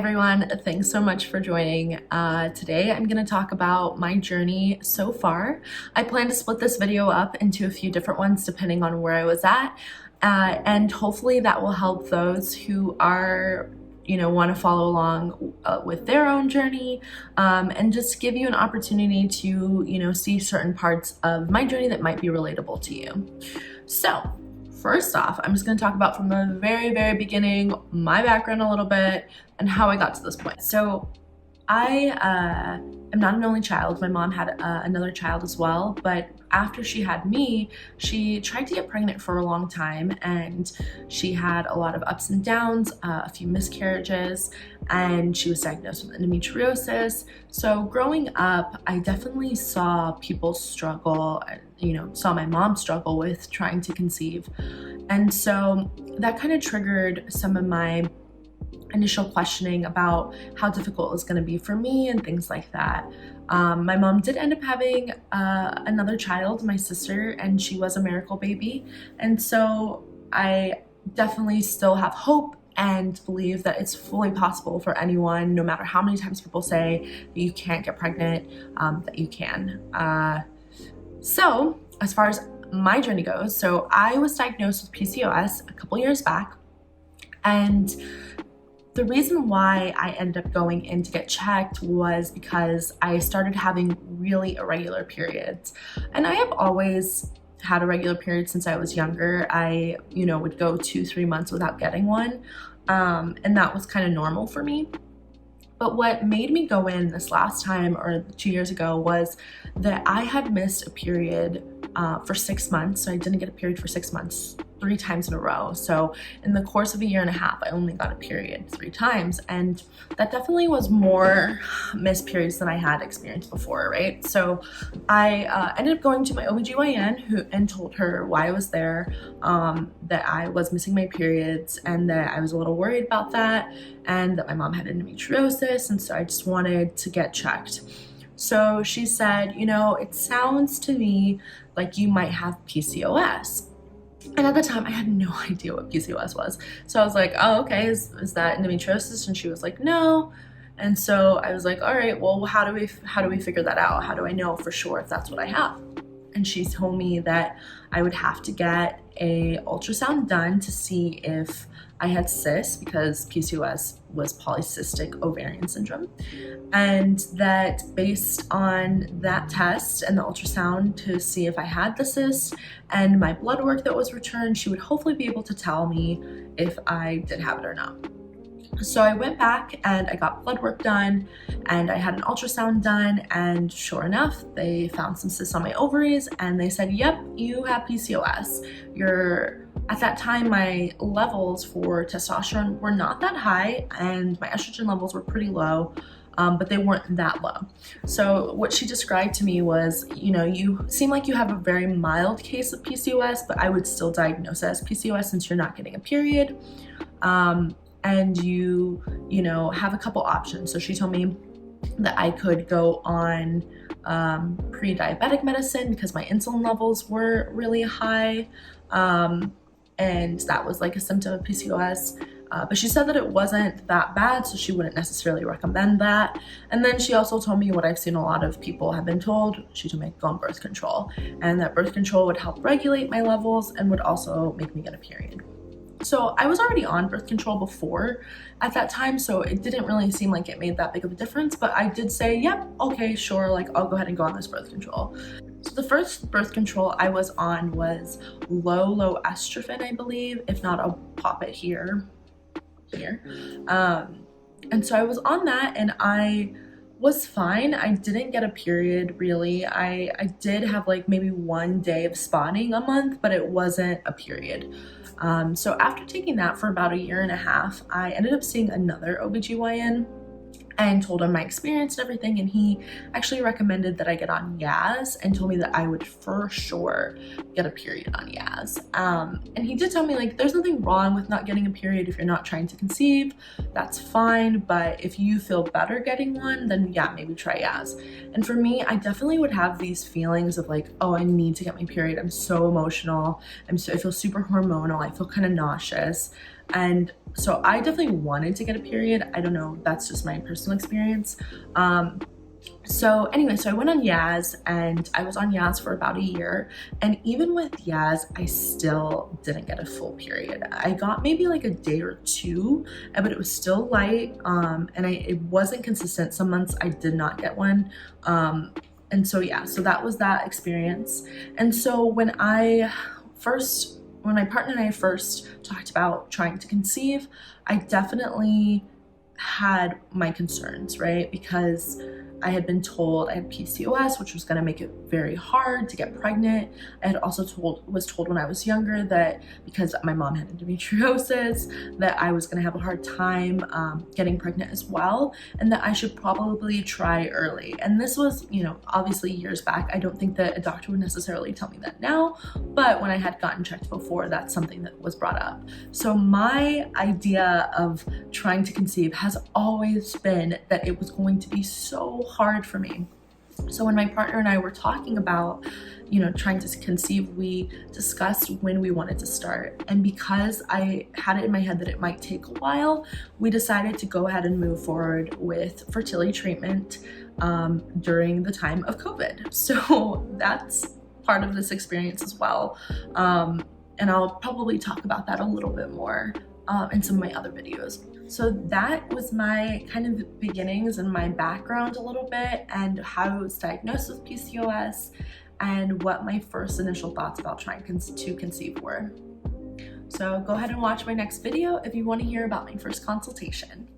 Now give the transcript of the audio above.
everyone, thanks so much for joining. Today I'm going to talk about my journey so far. I plan to split this video up into a few different ones depending on where I was at, and hopefully that will help those who are want to follow along with their own journey, and just give you an opportunity to see certain parts of my journey that might be relatable to you. So first off, I'm just going to talk about from the very beginning, my background a little bit and how I got to this point. So I am not an only child. My mom had another child as well, but after she had me, she tried to get pregnant for a long time, and she had a lot of ups and downs, a few miscarriages, and she was diagnosed with endometriosis. So growing up, I definitely saw people struggle, saw my mom struggle with trying to conceive. And so that kind of triggered some of my initial questioning about how difficult it was going to be for me and things like that. My mom did end up having another child, my sister, and she was a miracle baby. And so I definitely still have hope and believe that it's fully possible for anyone, no matter how many times people say that you can't get pregnant, that you can. So as far as my journey goes, so I was diagnosed with PCOS a couple years back, and the reason why I ended up going in to get checked was because I started having really irregular periods. And I have always had a regular period since I was younger. I, would go 2-3 months without getting one. And that was kind of normal for me. But what made me go in this last time, or 2 years ago, was that I had missed a period for 6 months. So I didn't get a period for 6 months, 3 times in a row. So in the course of a year and a half, I only got a period 3 times. And that definitely was more missed periods than I had experienced before, right? So I ended up going to my OBGYN and told her why I was there, that I was missing my periods and that I was a little worried about that, and that my mom had endometriosis, and so I just wanted to get checked. So she said, it sounds to me like you might have PCOS. And at the time, I had no idea what PCOS was. So I was like, oh, okay, is that endometriosis? And she was like, no. And so I was like, all right, well, how do we figure that out? How do I know for sure if that's what I have? And she told me that I would have to get a ultrasound done to see if I had cysts, because PCOS was polycystic ovarian syndrome, and that based on that test and the ultrasound to see if I had the cyst and my blood work that was returned, she would hopefully be able to tell me if I did have it or not. So I went back and I got blood work done, and I had an ultrasound done, and sure enough, they found some cysts on my ovaries, and they said, yep, you have PCOS. At that time, my levels for testosterone were not that high, and my estrogen levels were pretty low, but they weren't that low. So what she described to me was, you seem like you have a very mild case of PCOS, but I would still diagnose it as PCOS since you're not getting a period. And you have a couple options. So she told me that I could go on pre-diabetic medicine because my insulin levels were really high, and that was like a symptom of PCOS. But she said that it wasn't that bad, so she wouldn't necessarily recommend that. And then she also told me what I've seen a lot of people have been told. She told me to go on birth control, and that birth control would help regulate my levels and would also make me get a period. So I was already on birth control before at that time, so it didn't really seem like it made that big of a difference, but I did say, yep, okay, sure, like I'll go ahead and go on this birth control. So the first birth control I was on was low estrogen, I believe. If not, I'll pop it here. And so I was on that, and I was fine. I didn't get a period really. I did have like maybe 1 day of spotting a month, but it wasn't a period. So after taking that for about a year and a half, I ended up seeing another OBGYN and told him my experience and everything, and he actually recommended that I get on Yaz and told me that I would for sure get a period on Yaz. And he did tell me, like, there's nothing wrong with not getting a period if you're not trying to conceive. That's fine, but if you feel better getting one, then yeah, maybe try Yaz. And for me, I definitely would have these feelings of like, oh, I need to get my period. I'm so emotional. I feel super hormonal. I feel kind of nauseous. And So I definitely wanted to get a period. I don't know, that's just my personal experience. So anyway, so I went on Yaz, and I was on Yaz for about a year, and even with Yaz, I still didn't get a full period. I got maybe like a day or two, but it was still light, and it wasn't consistent. Some months I did not get one, and so yeah, so that was that experience. And so when my partner and I first talked about trying to conceive, I definitely had my concerns, right? Because I had been told I had PCOS, which was going to make it very hard to get pregnant. I had also was told when I was younger that because my mom had endometriosis, that I was going to have a hard time getting pregnant as well, and that I should probably try early. And this was, you know, obviously years back. I don't think that a doctor would necessarily tell me that now, but when I had gotten checked before, that's something that was brought up. So my idea of trying to conceive has always been that it was going to be so hard for me. So when my partner and I were talking about, you know, trying to conceive, we discussed when we wanted to start. And because I had it in my head that it might take a while, we decided to go ahead and move forward with fertility treatment during the time of COVID. So that's part of this experience as well. And I'll probably talk about that a little bit more in some of my other videos. So that was my kind of beginnings and my background a little bit, and how I was diagnosed with PCOS, and what my first initial thoughts about trying to conceive were. So go ahead and watch my next video if you want to hear about my first consultation.